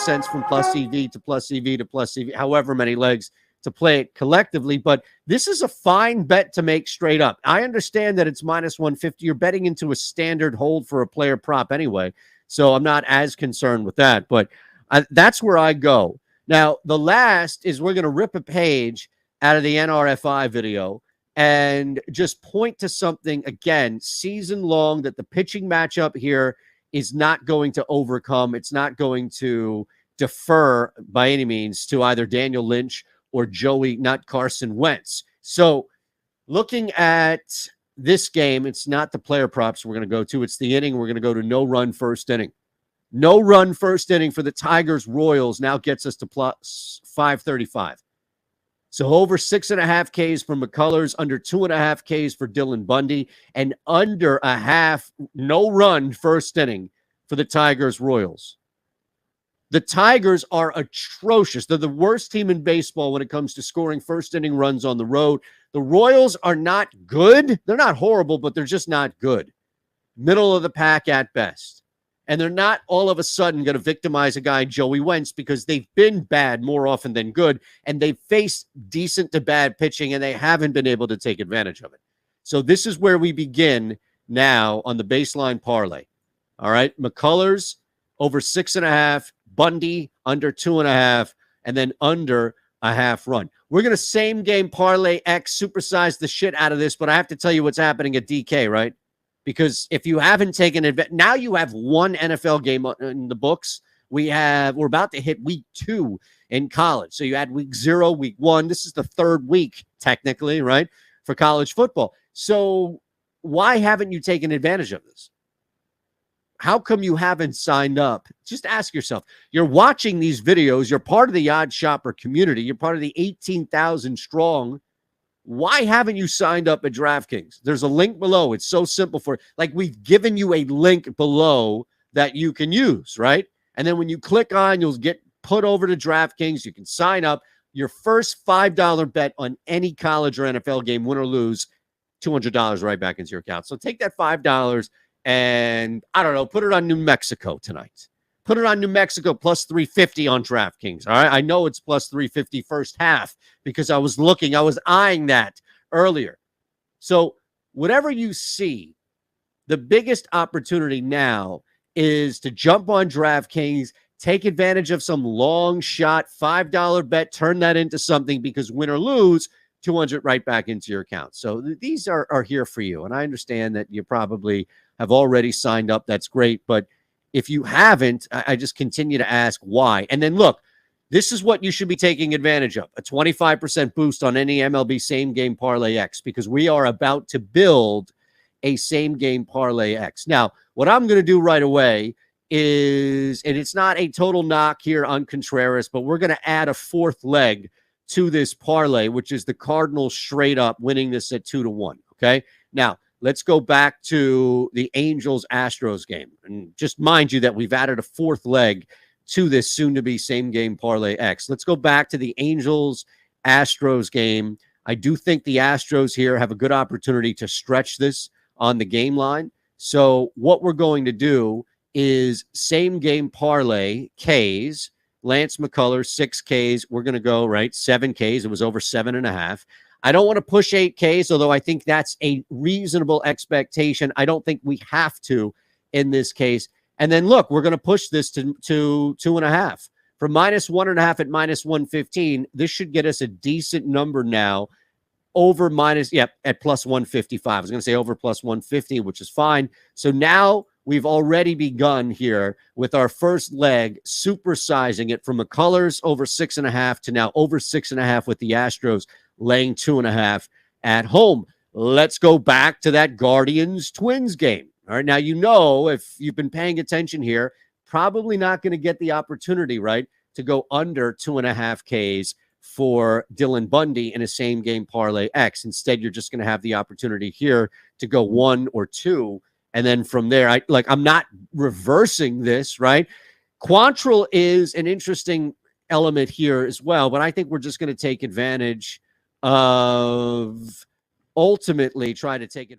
makes sense from plus EV to plus EV to plus EV, however many legs to play it collectively. But this is a fine bet to make straight up. I understand that it's minus 150. You're betting into a standard hold for a player prop anyway, so I'm not as concerned with that. But that's where I go. Now, the last is we're going to rip a page out of the NRFI video and just point to something, again, season long, that the pitching matchup here is not going to overcome. It's not going to defer by any means to either Daniel Lynch or not Carson Wentz. So looking at this game, it's not the player props we're going to go to. It's the inning. We're going to go to no run first inning. No run first inning for the Tigers Royals now gets us to plus 535. So over 6.5 Ks for McCullers, under 2.5 Ks for Dylan Bundy, and under a half no run first inning for the Tigers Royals. The Tigers are atrocious. They're the worst team in baseball when it comes to scoring first inning runs on the road. The Royals are not good. They're not horrible, but they're just not good. Middle of the pack at best. And they're not all of a sudden going to victimize a guy, Joey Wentz, because they've been bad more often than good, and they've faced decent to bad pitching, and they haven't been able to take advantage of it. So this is where we begin now on the baseline parlay. All right, McCullers over 6.5, Bundy under 2.5, and then under a half run. We're going to same game parlay X, supersize the shit out of this, but I have to tell you what's happening at DK, right? Because if you haven't taken advantage, now you have one NFL game in the books. We're about to hit week 2 in college. So you had week 0, week 1. This is the third week, technically, right, for college football. So why haven't you taken advantage of this? How come you haven't signed up? Just ask yourself. You're watching these videos. You're part of the Odd Shopper community. You're part of the 18,000 strong. Why haven't you signed up at DraftKings? There's a link below. It's so simple we've given you a link below that you can use, right? And then when you click on, you'll get put over to DraftKings. You can sign up. Your first $5 bet on any college or NFL game, win or lose, $200 right back into your account. So take that $5 and, I don't know, put it on New Mexico tonight. Put it on New Mexico plus 350 on DraftKings. All right. I know it's plus 350 first half because I was eyeing that earlier. So whatever you see, the biggest opportunity now is to jump on DraftKings, take advantage of some long shot $5 bet, turn that into something, because win or lose, 200 right back into your account. So these are here for you. And I understand that you probably have already signed up. That's great. But if you haven't, I just continue to ask why. And then look, this is what you should be taking advantage of. A 25% boost on any MLB same game parlay X, because we are about to build a same game parlay X. Now, what I'm going to do right away is, and it's not a total knock here on Contreras, but we're going to add a fourth leg to this parlay, which is the Cardinals straight up winning this at 2-1. Okay. Now, let's go back to the Angels-Astros game. And just mind you that we've added a fourth leg to this soon-to-be same-game parlay X. Let's go back to the Angels-Astros game. I do think the Astros here have a good opportunity to stretch this on the game line. So what we're going to do is same-game parlay Ks. Lance McCullers, 6 Ks. We're going to go, 7 Ks. It was over 7.5. I don't want to push 8 Ks, although I think that's a reasonable expectation. I don't think we have to in this case. And then, look, we're going to push this to 2.5. For minus 1.5 at minus 115, this should get us a decent number now over at plus 155. I was going to say over plus 150, which is fine. So now we've already begun here with our first leg, supersizing it from McCullers over 6.5 to now over 6.5 with the Astros laying 2.5 at home. Let's go back to that Guardians-Twins game. All right, now, if you've been paying attention here, probably not going to get the opportunity, to go under 2.5 Ks for Dylan Bundy in a same-game parlay X. Instead, you're just going to have the opportunity here to go 1 or 2, and then from there, I'm not reversing this, right? Quantrill is an interesting element here as well, but I think we're just going to take advantage of ultimately try to take it.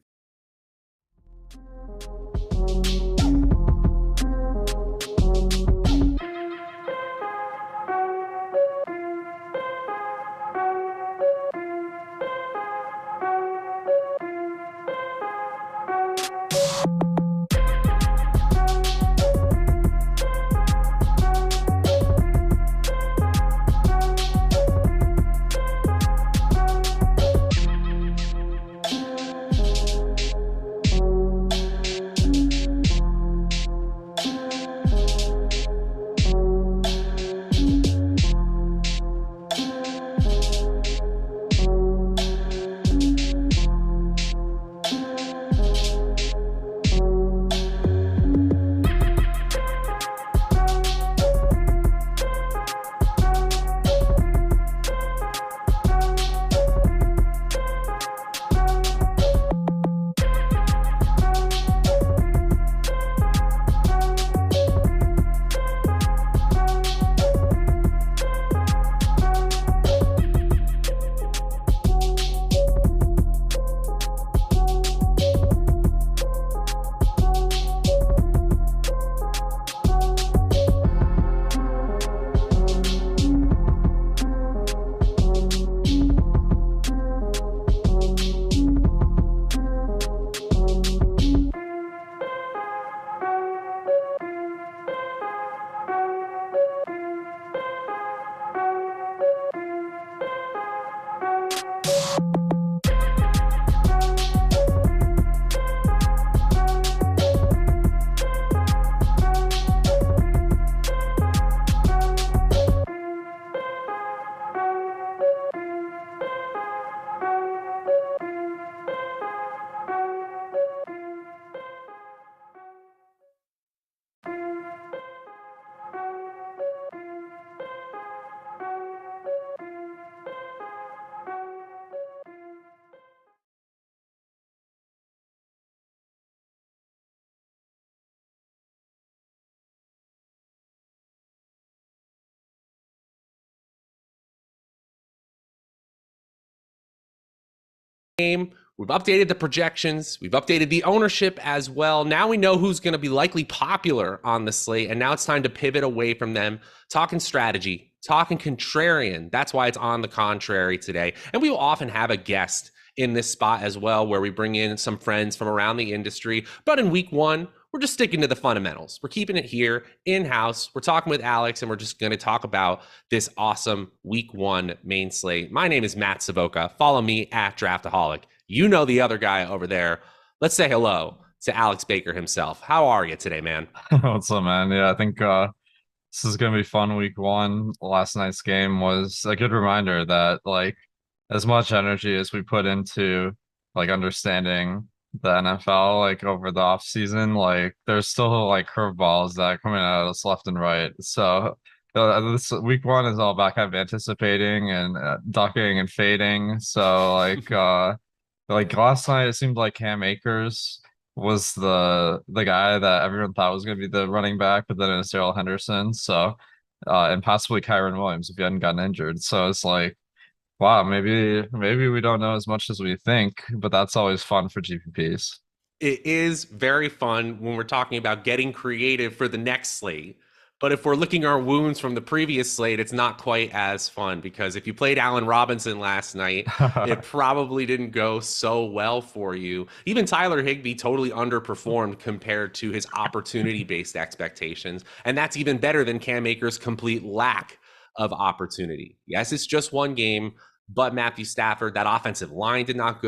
game. We've updated the projections. We've updated the ownership as well. Now we know who's going to be likely popular on the slate. And now it's time to pivot away from them, talking strategy, talking contrarian. That's why it's on the contrary today. And we will often have a guest in this spot as well, where we bring in some friends from around the industry. But in week one, we're just sticking to the fundamentals. We're keeping it here in-house. We're talking with Alex, and we're just going to talk about this awesome week one main slate. My name is Matt Savoca. Follow me at Draftaholic. You know the other guy over there. Let's say hello to Alex Baker himself. How are you today, man? What's up, man? Yeah, I think this is gonna be fun week one. Last night's game was a good reminder that like as much energy as we put into like understanding the NFL like over the off season, like there's still like curveballs that are coming at us left and right. So this week one is all about kind of anticipating and ducking and fading. So like last night it seemed like Cam Akers was the guy that everyone thought was going to be the running back, but then it was Darrell Henderson. So, and possibly Kyron Williams if he hadn't gotten injured. So it's like, wow, maybe we don't know as much as we think, but that's always fun for GPPs. It is very fun when we're talking about getting creative for the next slate. But if we're licking our wounds from the previous slate, it's not quite as fun, because if you played Allen Robinson last night, it probably didn't go so well for you. Even Tyler Higbee totally underperformed compared to his opportunity-based expectations. And that's even better than Cam Akers' complete lack of opportunity. Yes, it's just one game, but Matthew Stafford, that offensive line did not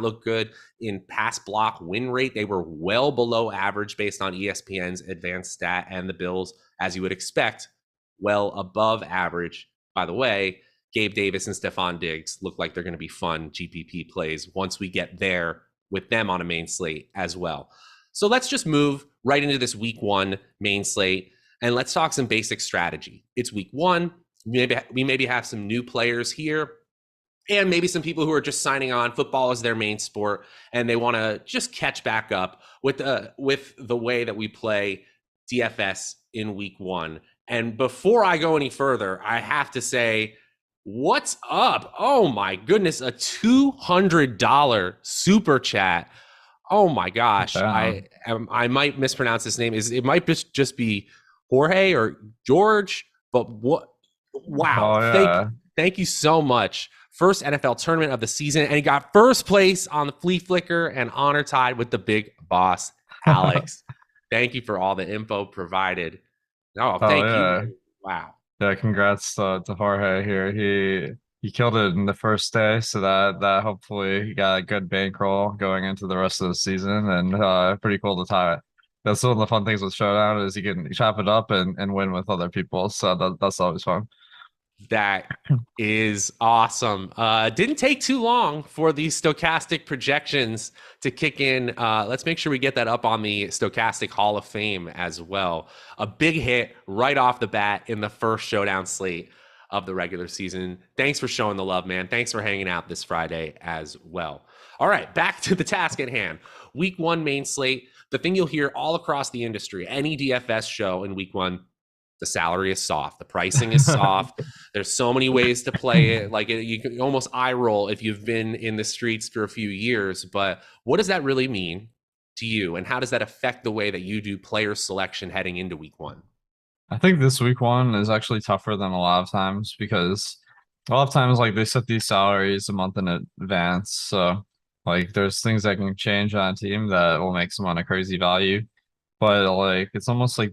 look good. In pass block win rate, they were well below average based on ESPN's advanced stat, and the Bills, as you would expect, well above average. By the way, Gabe Davis and Stephon Diggs look like they're going to be fun GPP plays once we get there with them on a main slate as well. So let's just move right into this week one main slate, and let's talk some basic strategy. It's week one. We maybe have some new players here, and maybe some people who are just signing on. Football is their main sport, and they want to just catch back up with the way that we play DFS in week one. And before I go any further, I have to say, what's up? Oh my goodness, a $200 super chat. Oh my gosh, Yeah. I might mispronounce this name. It might just be Jorge or George, but what? Wow! Oh Thank yeah. thank you so much. First NFL tournament of the season, and he got first place on the flea flicker and honor tied with the big boss, Alex. Thank you for all the info provided. Oh, Oh thank you. yeah. Wow. Yeah, congrats to Jorge here. He killed it in the first day, so that hopefully he got a good bankroll going into the rest of the season, and pretty cool to tie it. That's one of the fun things with Showdown is you can chop it up and win with other people, so that's always fun. That is awesome. Didn't take too long for the Stokastic projections to kick in. Let's make sure we get that up on the Stokastic Hall of Fame as well. A big hit right off the bat in the first Showdown slate of the regular season. Thanks for showing the love, man. Thanks for hanging out this Friday as well. All right, back to the task at hand. Week one main slate. The thing you'll hear all across the industry, any DFS show in week one, the salary is soft. The pricing is soft. There's so many ways to play it. Like you can almost eye roll if you've been in the streets for a few years. But what does that really mean to you? And how does that affect the way that you do player selection heading into week one? I think this week one is actually tougher than a lot of times because a lot of times like they set these salaries a month in advance. So like there's things that can change on a team that will make someone a crazy value. But like it's almost like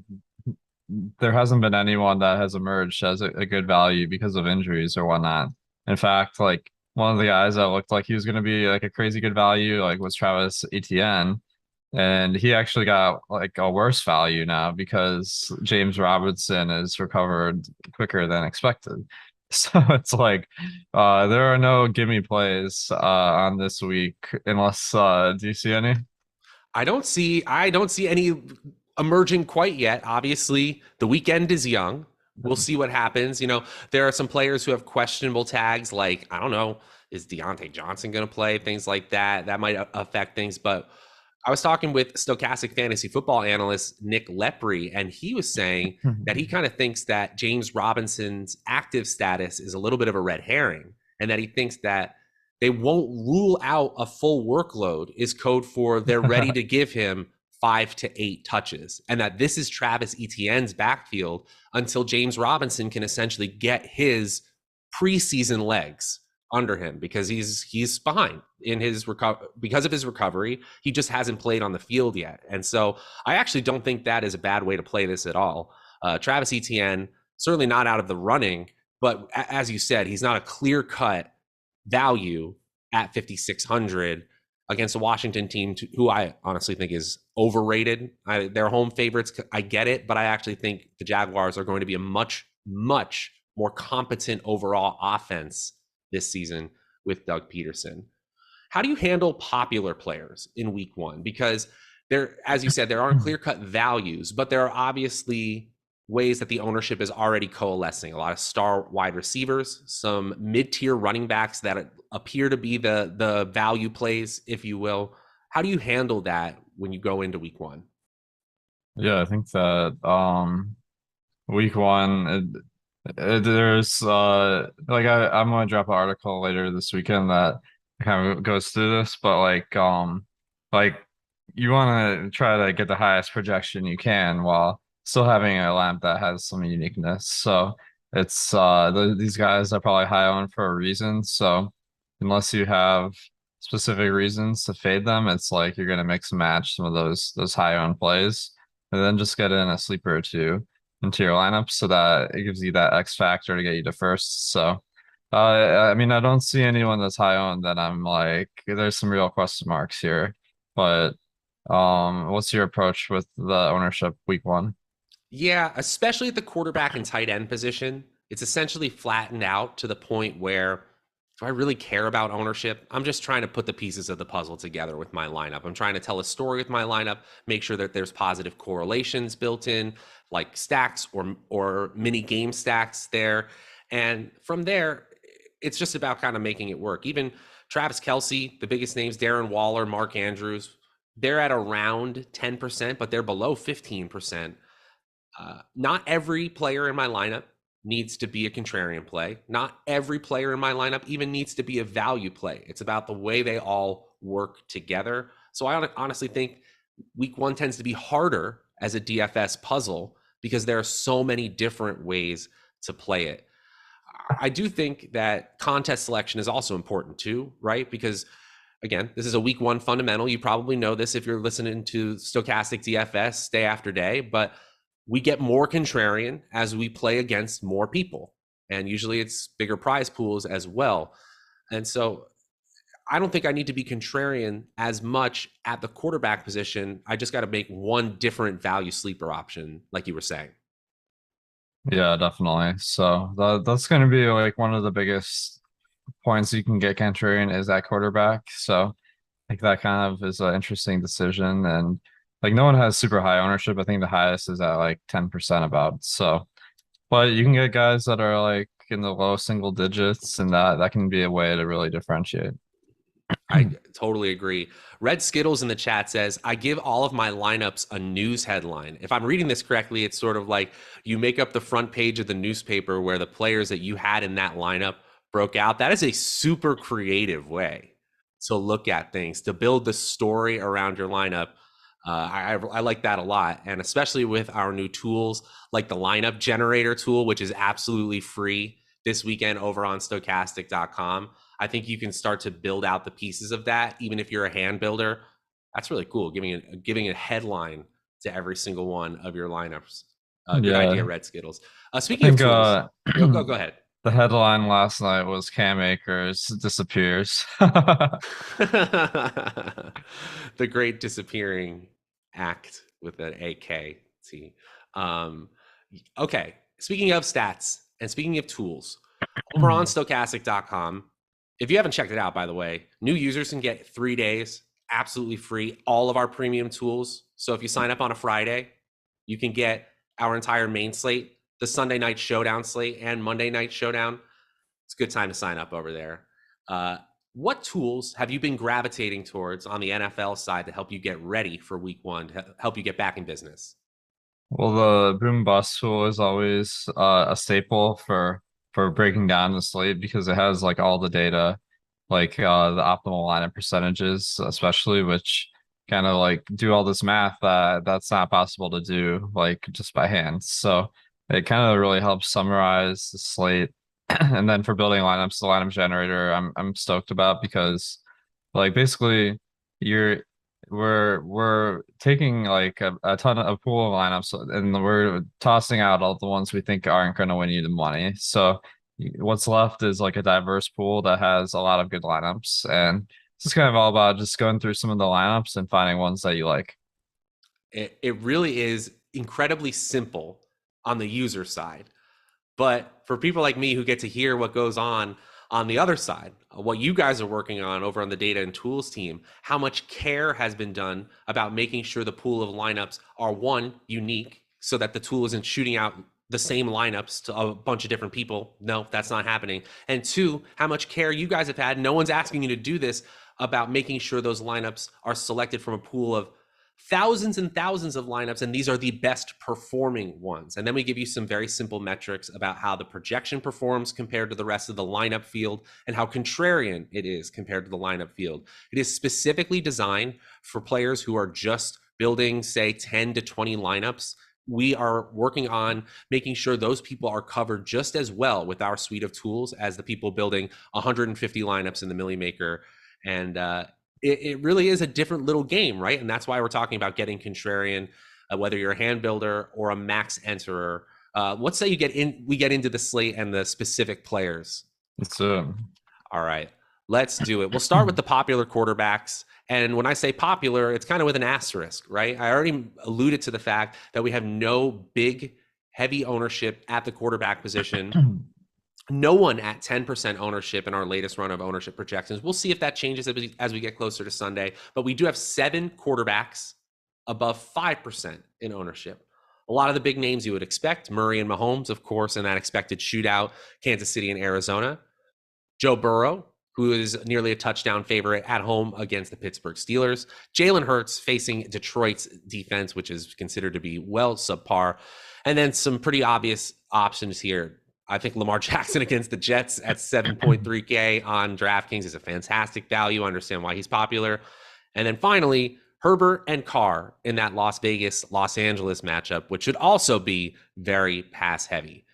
there hasn't been anyone that has emerged as a good value because of injuries or whatnot. In fact, like one of the guys that looked like he was going to be like a crazy good value, like was Travis Etienne, and he actually got like a worse value now because James Robinson is recovered quicker than expected. So it's like there are no gimme plays on this week unless do you see any? I don't see any emerging quite yet. Obviously, the weekend is young. We'll see what happens. There are some players who have questionable tags, like, I don't know, is Deontay Johnson going to play? Things like that. That might affect things. But I was talking with Stokastic fantasy football analyst Nick Lepre, and he was saying that he kind of thinks that James Robinson's active status is a little bit of a red herring, and that he thinks that they won't rule out a full workload is code for they're ready to give him 5 to 8 touches, and that this is Travis Etienne's backfield until James Robinson can essentially get his preseason legs under him, because he's behind in his because of his recovery. He just hasn't played on the field yet. And so I actually don't think that is a bad way to play this at all. Travis Etienne, certainly not out of the running, but as you said, he's not a clear-cut value at 5,600 against a Washington team who I honestly think is overrated. They're home favorites. I get it, but I actually think the Jaguars are going to be a much, much more competent overall offense this season with Doug Peterson. How do you handle popular players in week one? Because there, as you said, there aren't clear-cut values, but there are obviously ways that the ownership is already coalescing. A lot of star wide receivers, some mid-tier running backs that appear to be the value plays, if you will. How do you handle that when you go into week one? Yeah, I think that week one, there's like I'm gonna drop an article later this weekend that kind of goes through this, but like you want to try to get the highest projection you can while still having a lamp that has some uniqueness. So it's these guys are probably high on for a reason. So unless you have specific reasons to fade them, it's like you're gonna mix and match some of those high on plays, and then just get in a sleeper or two into your lineup so that it gives you that X factor to get you to first. So I mean, I don't see anyone that's high on that I'm like, there's some real question marks here. But what's your approach with the ownership week one? Yeah, especially at the quarterback and tight end position, it's essentially flattened out to the point where, do I really care about ownership? I'm just trying to put the pieces of the puzzle together with my lineup. I'm trying to tell a story with my lineup, make sure that there's positive correlations built in, like stacks or mini game stacks there. And from there, it's just about kind of making it work. Even Travis Kelce, the biggest names, Darren Waller, Mark Andrews, they're at around 10%, but they're below 15%. Not every player in my lineup needs to be a contrarian play. Not every player in my lineup even needs to be a value play. It's about the way they all work together. So I honestly think week one tends to be harder as a DFS puzzle because there are so many different ways to play it. I do think that contest selection is also important too, right? Because again, this is a week one fundamental. You probably know this if you're listening to Stokastic DFS day after day, but we get more contrarian as we play against more people. And usually it's bigger prize pools as well. And so I don't think I need to be contrarian as much at the quarterback position. I just got to make one different value sleeper option, like you were saying. Yeah, definitely. So that's going to be like one of the biggest points you can get contrarian is at quarterback. So like that kind of is an interesting decision. And like no one has super high ownership. I think the highest is at like 10% about. So, but you can get guys that are like in the low single digits, and that can be a way to really differentiate. I totally agree. Red Skittles in the chat says, I give all of my lineups a news headline. If I'm reading this correctly, it's sort of like you make up the front page of the newspaper where the players that you had in that lineup broke out. That is a super creative way to look at things, to build the story around your lineup. I like that a lot. And especially with our new tools like the lineup generator tool, which is absolutely free this weekend over on stokastic.com. I think you can start to build out the pieces of that, even if you're a hand builder. That's really cool, giving a headline to every single one of your lineups. Good idea, Red Skittles. Speaking of tools, go ahead. The headline last night was Cam Akers disappears. The great disappearing act with an AKT. Okay, speaking of stats and speaking of tools, over on stokastic.com, if you haven't checked it out, by the way, new users can get 3 days absolutely free, all of our premium tools. So if you sign up on a Friday, you can get our entire main slate, the Sunday night showdown slate, and Monday night showdown. It's a good time to sign up over there. What tools have you been gravitating towards on the NFL side to help you get ready for week one, to help you get back in business? Well, the boom bust tool is always a staple for breaking down the slate because it has like all the data like the optimal lineup percentages, especially, which kind of like do all this math that's not possible to do like just by hand. So it kind of really helps summarize the slate. And then for building lineups, the lineup generator, I'm stoked about because like basically you're we're taking like a ton of a pool of lineups and we're tossing out all the ones we think aren't going to win you the money. So what's left is like a diverse pool that has a lot of good lineups, and it's just kind of all about just going through some of the lineups and finding ones that you like. It really is incredibly simple on the user side. But for people like me who get to hear what goes on the other side, what you guys are working on over on the data and tools team, how much care has been done about making sure the pool of lineups are, one, unique so that the tool isn't shooting out the same lineups to a bunch of different people. No, that's not happening. And two, how much care you guys have had. No one's asking you to do this, about making sure those lineups are selected from a pool of thousands and thousands of lineups, and these are the best performing ones. And then we give you some very simple metrics about how the projection performs compared to the rest of the lineup field and how contrarian it is compared to the lineup field. It is specifically designed for players who are just building, say, 10 to 20 lineups. We are working on making sure those people are covered just as well with our suite of tools as the people building 150 lineups in the Millie Maker. And it really is a different little game, right? And that's why we're talking about getting contrarian, whether you're a hand builder or a max enterer. Let's say we get into the slate and the specific players. It's all right, let's do it. We'll start with the popular quarterbacks. And when I say popular, it's kind of with an asterisk, right? I already alluded to the fact that we have no big, heavy ownership at the quarterback position. No one at 10% ownership in our latest run of ownership projections. We'll see if that changes as we get closer to Sunday. But we do have 7 quarterbacks above 5% in ownership. A lot of the big names you would expect: Murray and Mahomes, of course, in that expected shootout, Kansas City and Arizona. Joe Burrow, who is nearly a touchdown favorite at home against the Pittsburgh Steelers. Jalen Hurts facing Detroit's defense, which is considered to be well subpar. And then some pretty obvious options here. I think Lamar Jackson against the Jets at 7.3K on DraftKings is a fantastic value. I understand why he's popular. And then finally, Herbert and Carr in that Las Vegas-Los Angeles matchup, which should also be very pass heavy.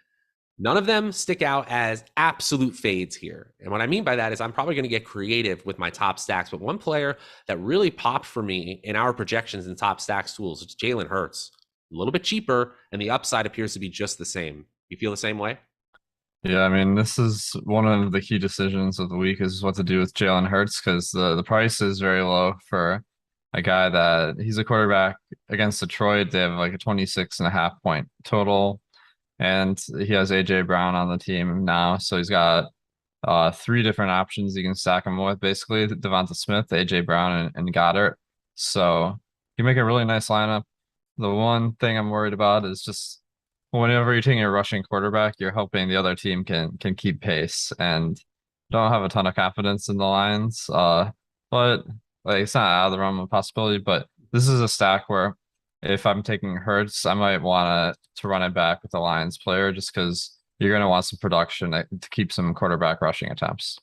None of them stick out as absolute fades here. And what I mean by that is I'm probably going to get creative with my top stacks. But one player that really popped for me in our projections and top stacks tools is Jalen Hurts. A little bit cheaper, and the upside appears to be just the same. You feel the same way? Yeah, I mean, this is one of the key decisions of the week is what to do with Jalen Hurts, because the price is very low for a guy that he's a quarterback against Detroit. They have like a 26.5 point total, and he has AJ Brown on the team now. So he's got 3 different options you can stack him with, basically Devonta Smith, AJ Brown, and Goddard. So you make a really nice lineup. The one thing I'm worried about is just whenever you're taking a rushing quarterback, you're hoping the other team can keep pace, and don't have a ton of confidence in the Lions. But like it's not out of the realm of possibility. But this is a stack where if I'm taking Hurts, I might want to run it back with the Lions player just because you're going to want some production to keep some quarterback rushing attempts.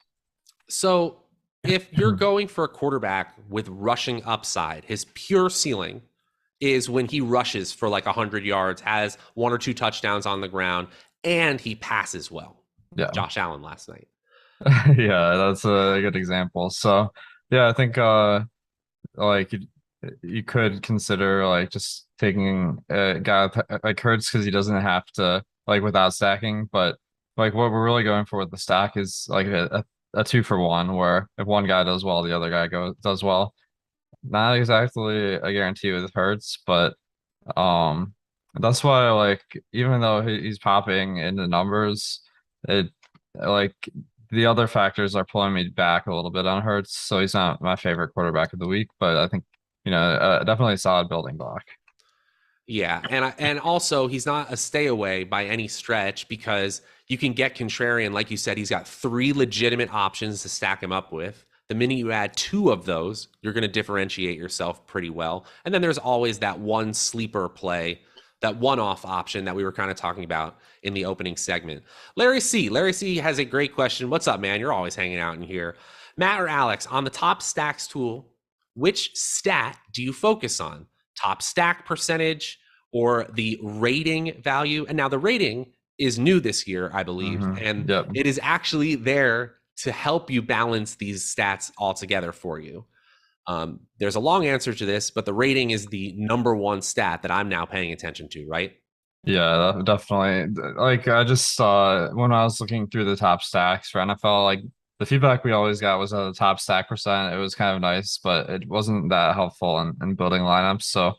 So if you're going for a quarterback with rushing upside, his pure ceiling is when he rushes for like 100 yards, has 1 or 2 touchdowns on the ground, and he passes well. Yeah. Josh Allen last night. Yeah, that's a good example. So yeah, I think like you could consider like just taking a guy like Hurts because he doesn't have to like without stacking, but like what we're really going for with the stack is like a 2-for-1 where if one guy does well, the other guy does well. Not exactly a guarantee with Hurts, but that's why like even though he's popping into numbers, it like the other factors are pulling me back a little bit on Hurts, so he's not my favorite quarterback of the week, but I think definitely a solid building block. Yeah, and also he's not a stay away by any stretch because you can get contrarian. Like you said, he's got 3 legitimate options to stack him up with. The minute you add 2 of those, you're going to differentiate yourself pretty well. And then there's always that one sleeper play, that one-off option that we were kind of talking about in the opening segment. Larry C has a great question. What's up, man? You're always hanging out in here. Matt or Alex, on the top stacks tool, which stat do you focus on? Top stack percentage or the rating value? And now the rating is new this year, I believe, and Yep. it is actually there to help you balance these stats all together for you. There's a long answer to this, but the rating is the number one stat that I'm now paying attention to, right? Yeah, definitely. Like I just saw when I was looking through the top stacks for NFL, like the feedback we always got was at the top stack percent. It was kind of nice, but it wasn't that helpful in building lineups. So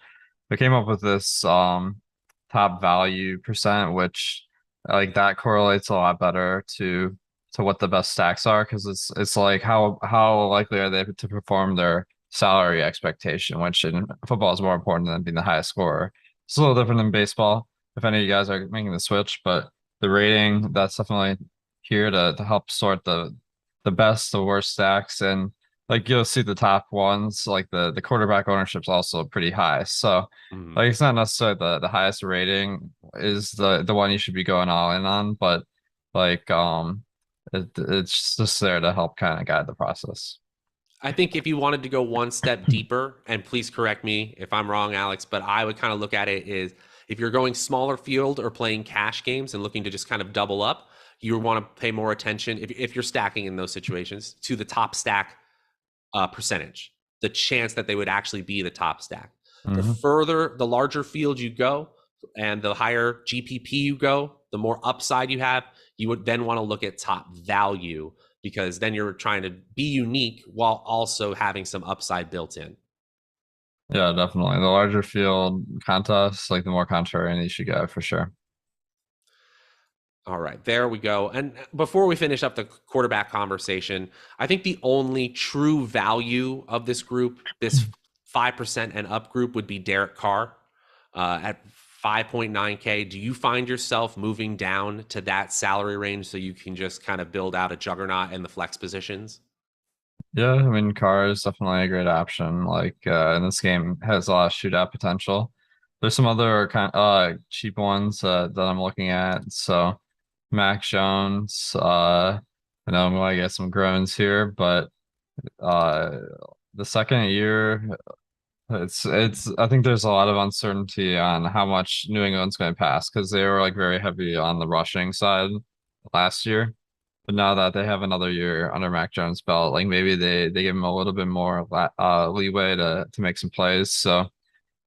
we came up with this top value percent, which like that correlates a lot better to what the best stacks are because it's like how likely are they to perform their salary expectation, which in football is more important than being the highest scorer. It's a little different than baseball if any of you guys are making the switch, but the rating that's definitely here to help sort the best, the worst stacks, and like you'll see the top ones, like the quarterback ownership's also pretty high. So like it's not necessarily the highest rating is the one you should be going all in on, but like it's just there to help kind of guide the process. I think if you wanted to go one step deeper, and please correct me if I'm wrong, Alex, but I would kind of look at it is if you're going smaller field or playing cash games and looking to just kind of double up, you want to pay more attention if you're stacking in those situations to the top stack percentage, the chance that they would actually be the top stack. The larger field you go and the higher GPP you go, the more upside you have, you would then want to look at top value because then you're trying to be unique while also having some upside built in. Yeah, definitely. The larger field contests, like the more contrarian you should go for sure. All right, there we go. And before we finish up the quarterback conversation, I think the only true value of this group, this 5% and up group, would be Derek Carr at 5.9K. Do you find yourself moving down to that salary range so you can just kind of build out a juggernaut in the flex positions? Yeah, I mean, Carr is definitely a great option. Like, and this game has a lot of shootout potential. There's some other kind cheap ones that I'm looking at. So, Mac Jones. I know I'm going to get some groans here, but uh, the second year, it's. I think there's a lot of uncertainty on how much New England's going to pass because they were like very heavy on the rushing side last year. But now that they have another year under Mac Jones' belt, like maybe they give him a little bit more leeway to make some plays. So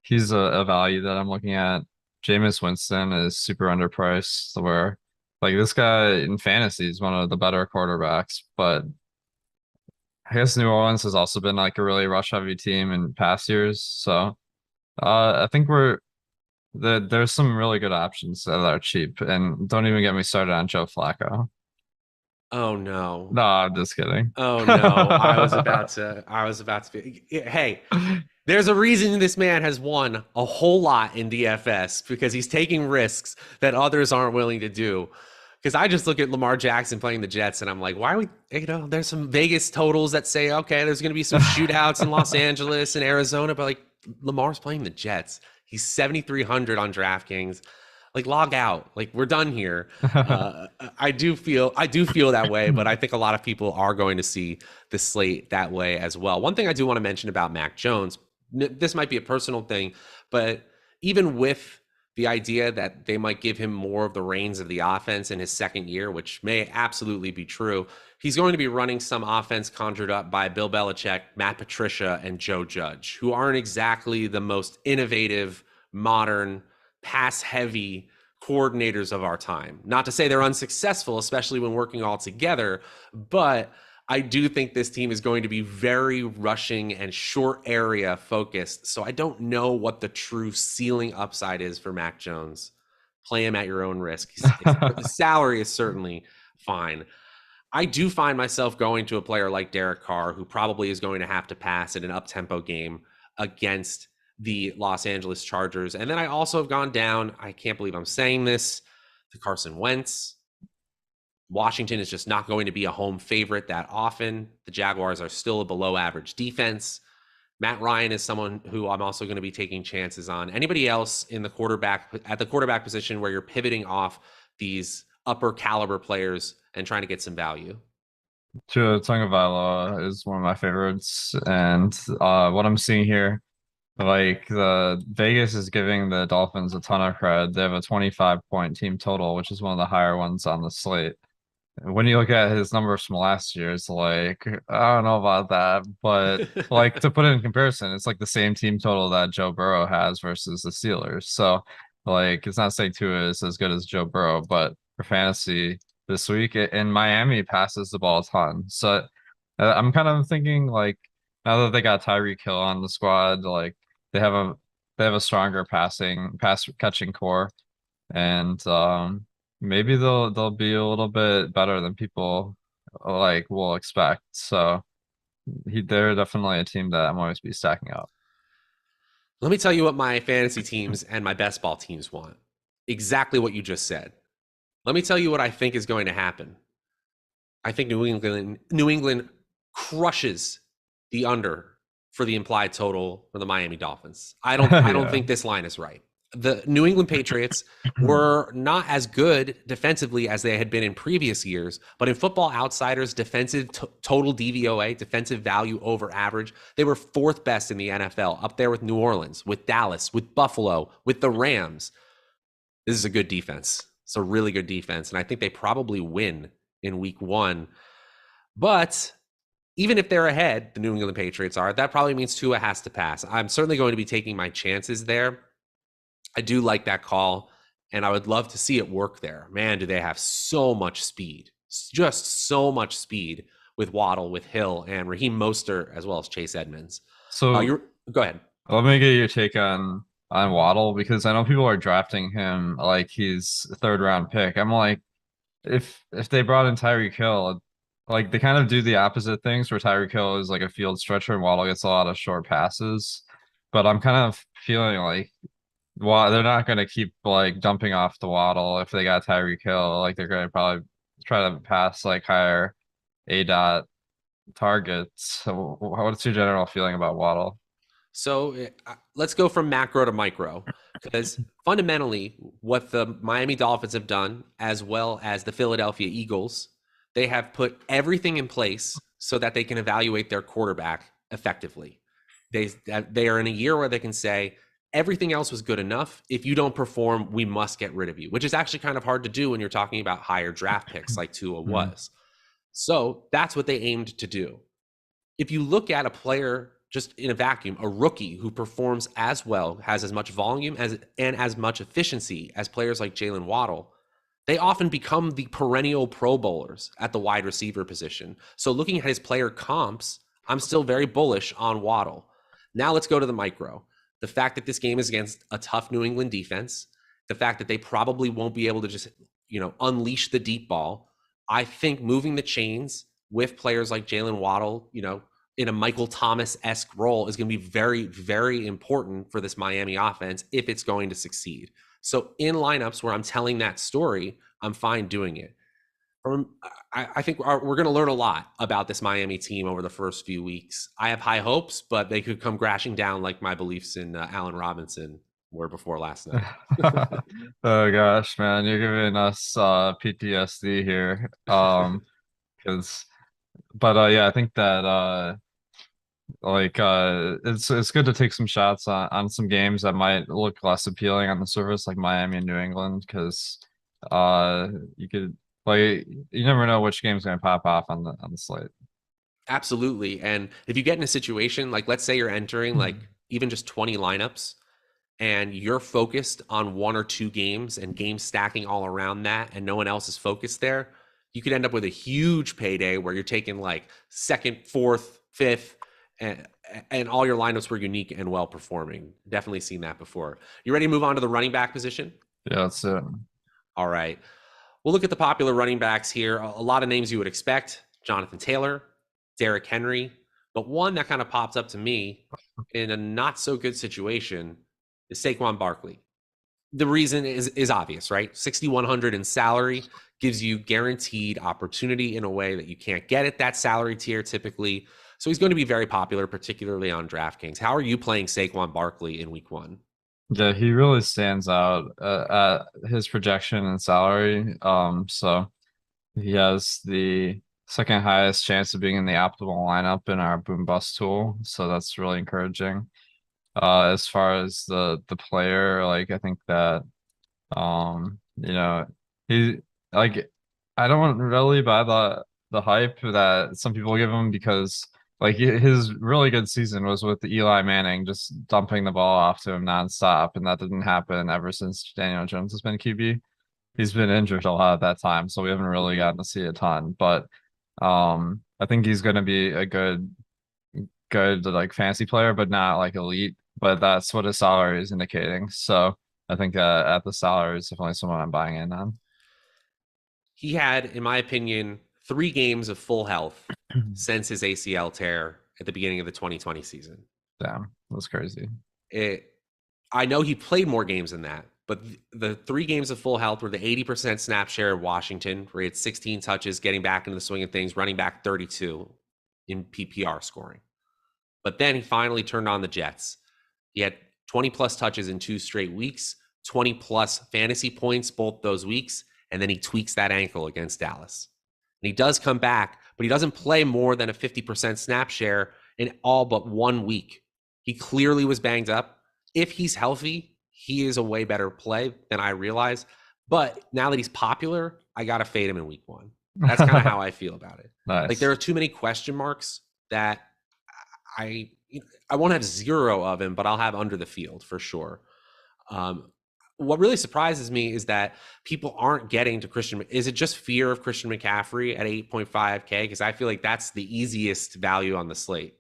he's a value that I'm looking at. Jameis Winston is super underpriced, where like this guy in fantasy is one of the better quarterbacks, but I guess New Orleans has also been like a really rush heavy team in past years. So I think there's some really good options that are cheap, and don't even get me started on Joe Flacco. Oh no. No, I'm just kidding. Oh no. I was about to be, hey, there's a reason this man has won a whole lot in DFS because he's taking risks that others aren't willing to do. Because I just look at Lamar Jackson playing the Jets and I'm like, why are we, there's some Vegas totals that say, okay, there's going to be some shootouts in Los Angeles and Arizona, but like Lamar's playing the Jets. He's 7,300 on DraftKings. Like log out. Like we're done here. I do feel that way, but I think a lot of people are going to see the slate that way as well. One thing I do want to mention about Mac Jones, this might be a personal thing, but even with the idea that they might give him more of the reins of the offense in his second year, which may absolutely be true, he's going to be running some offense conjured up by Bill Belichick, Matt Patricia, and Joe Judge, who aren't exactly the most innovative, modern, pass-heavy coordinators of our time. Not to say they're unsuccessful, especially when working all together, but I do think this team is going to be very rushing and short area focused. So I don't know what the true ceiling upside is for Mac Jones. Play him at your own risk. The salary is certainly fine. I do find myself going to a player like Derek Carr, who probably is going to have to pass in an up-tempo game against the Los Angeles Chargers. And then I also have gone down, I can't believe I'm saying this, to Carson Wentz. Washington is just not going to be a home favorite that often. The Jaguars are still a below average defense. Matt Ryan is someone who I'm also going to be taking chances on. Anybody else in the quarterback position where you're pivoting off these upper caliber players and trying to get some value? Tua Tagovailoa is one of my favorites, and what I'm seeing here, like the Vegas is giving the Dolphins a ton of credit. They have a 25-point team total, which is one of the higher ones on the slate. When you look at his numbers from last year, it's like, I don't know about that, but like to put it in comparison, it's like the same team total that Joe Burrow has versus the Steelers. So like it's not saying Tua is as good as Joe Burrow, but for fantasy this week, and Miami passes the ball a ton. So I'm kind of thinking like now that they got Tyreek Hill on the squad, like they have a they have a stronger pass catching core, and maybe they'll be a little bit better than people like will expect. So they're definitely a team that I'm always be stacking up. Let me tell you what my fantasy teams and my best ball teams want. Exactly what you just said. Let me tell you what I think is going to happen. I think New England crushes the under for the implied total for the Miami Dolphins. I don't think this line is right. The New England Patriots were not as good defensively as they had been in previous years, but in Football Outsiders defensive total DVOA, defensive value over average, they were fourth best in the NFL, up there with New Orleans, with Dallas, with Buffalo, with the Rams. This is a good defense. It's a really good defense, and I think they probably win in week 1. But even if they're ahead, the New England Patriots are, that probably means Tua has to pass. I'm certainly going to be taking my chances there. I do like that call, and I would love to see it work there. Man, do they have so much speed, just so much speed with Waddle, with Hill, and Raheem Mostert, as well as Chase Edmonds. So Go ahead. let me get your take on Waddle, because I know people are drafting him like he's a third round pick. I'm like, if they brought in Tyreek Hill, like they kind of do the opposite things where Tyreek Hill is like a field stretcher and Waddle gets a lot of short passes. But I'm kind of feeling like they're not going to keep like dumping off the Waddle if they got Tyreek Hill. Like they're going to probably try to pass like higher A dot targets. So what's your general feeling about Waddle? So let's go from macro to micro, because fundamentally, what the Miami Dolphins have done, as well as the Philadelphia Eagles, they have put everything in place so that they can evaluate their quarterback effectively. They are in a year where they can say, everything else was good enough. If you don't perform, we must get rid of you, which is actually kind of hard to do when you're talking about higher draft picks like Tua was. So that's what they aimed to do. If you look at a player just in a vacuum, a rookie who performs as well, has as much volume and as much efficiency as players like Jalen Waddle, they often become the perennial Pro Bowlers at the wide receiver position. So looking at his player comps, I'm still very bullish on Waddle. Now let's go to the micro. The fact that this game is against a tough New England defense, the fact that they probably won't be able to just, unleash the deep ball. I think moving the chains with players like Jalen Waddle, in a Michael Thomas-esque role is going to be very, very important for this Miami offense if it's going to succeed. So in lineups where I'm telling that story, I'm fine doing it. I think we're going to learn a lot about this Miami team over the first few weeks. I have high hopes, but they could come crashing down like my beliefs in Allen Robinson were before last night. Oh gosh, man, you're giving us PTSD here. Because yeah, I think that it's good to take some shots on some games that might look less appealing on the surface, like Miami and New England, because you could like you never know which game's gonna pop off on the slate. Absolutely. And if you get in a situation like, let's say you're entering like even just 20 lineups and you're focused on one or two games and game stacking all around that, and no one else is focused there, you could end up with a huge payday where you're taking like second, fourth, fifth, and all your lineups were unique and well performing. Definitely seen that before. You ready to move on to the running back position? Yeah, that's it. All right. We'll look at the popular running backs here. A lot of names you would expect: Jonathan Taylor, Derrick Henry, but one that kind of popped up to me in a not so good situation is Saquon Barkley. The reason is obvious, right? 6,100 in salary gives you guaranteed opportunity in a way that you can't get at that salary tier typically. So he's going to be very popular, particularly on DraftKings. How are you playing Saquon Barkley in week 1? Yeah, he really stands out at his projection and salary. So he has the second highest chance of being in the optimal lineup in our boom bust tool. So that's really encouraging. As far as the player, like I think that he like I don't really buy the hype that some people give him because like his really good season was with Eli Manning just dumping the ball off to him nonstop, and that didn't happen ever since Daniel Jones has been QB. He's been injured a lot at that time, so we haven't really gotten to see a ton. But I think he's going to be a good like fantasy player, but not like elite. But that's what his salary is indicating. So I think at the salary is definitely someone I'm buying in on. He had, in my opinion, 3 games of full health since his ACL tear at the beginning of the 2020 season. Damn, that's crazy. I know he played more games than that, but the 3 games of full health were the 80% snap share of Washington, where he had 16 touches, getting back into the swing of things, running back 32 in PPR scoring. But then he finally turned on the Jets. He had 20 plus touches in 2 straight weeks, 20 plus fantasy points both those weeks, and then he tweaks that ankle against Dallas. And he does come back, but he doesn't play more than a 50% snap share in all but 1 week. He clearly was banged up. If he's healthy, he is a way better play than I realize. But now that he's popular, I got to fade him in week 1. That's kind of how I feel about it. Nice. Like there are too many question marks that I won't have 0 of him, but I'll have under the field for sure. What really surprises me is that people aren't getting to Christian. Is it just fear of Christian McCaffrey at 8.5K? Because I feel like that's the easiest value on the slate.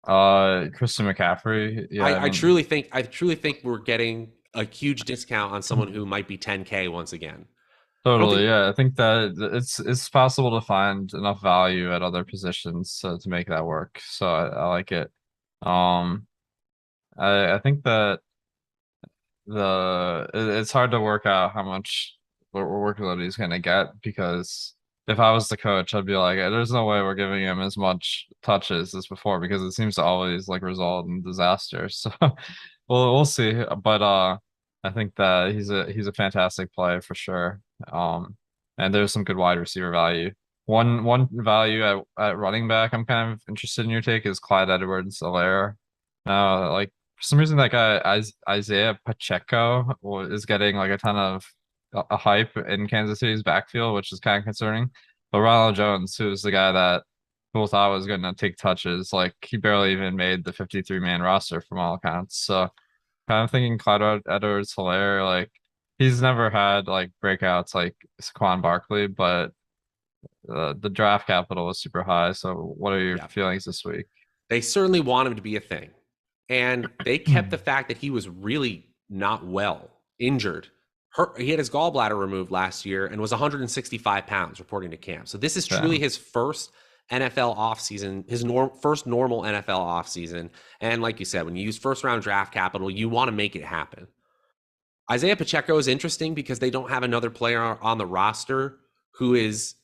Christian McCaffrey. Yeah, I truly think we're getting a huge discount on someone who might be 10K once again. Totally. Yeah, I think that it's possible to find enough value at other positions to make that work. So I like it. I think that it's hard to work out how much workload he's gonna get because if I was the coach, I'd be like, there's no way we're giving him as much touches as before because it seems to always like result in disaster. So we'll see. But I think that he's a fantastic play for sure. And there's some good wide receiver value. One value at running back I'm kind of interested in your take is Clyde Edwards-Helaire. Like for some reason that guy Isaiah Pacheco is getting like a ton of a hype in Kansas City's backfield, which is kind of concerning. But Ronald Jones, who's the guy that people thought was going to take touches, like he barely even made the 53-man roster from all accounts. So kind of thinking Clyde Edwards-Helaire, like he's never had like breakouts like Saquon Barkley, but the draft capital was super high. So what are your feelings this week? They certainly want him to be a thing. And they kept the fact that he was really not well, injured. He had his gallbladder removed last year and was 165 pounds, reporting to camp. So this is truly his first NFL offseason, his first normal NFL offseason. And like you said, when you use first-round draft capital, you want to make it happen. Isaiah Pacheco is interesting because they don't have another player on the roster who is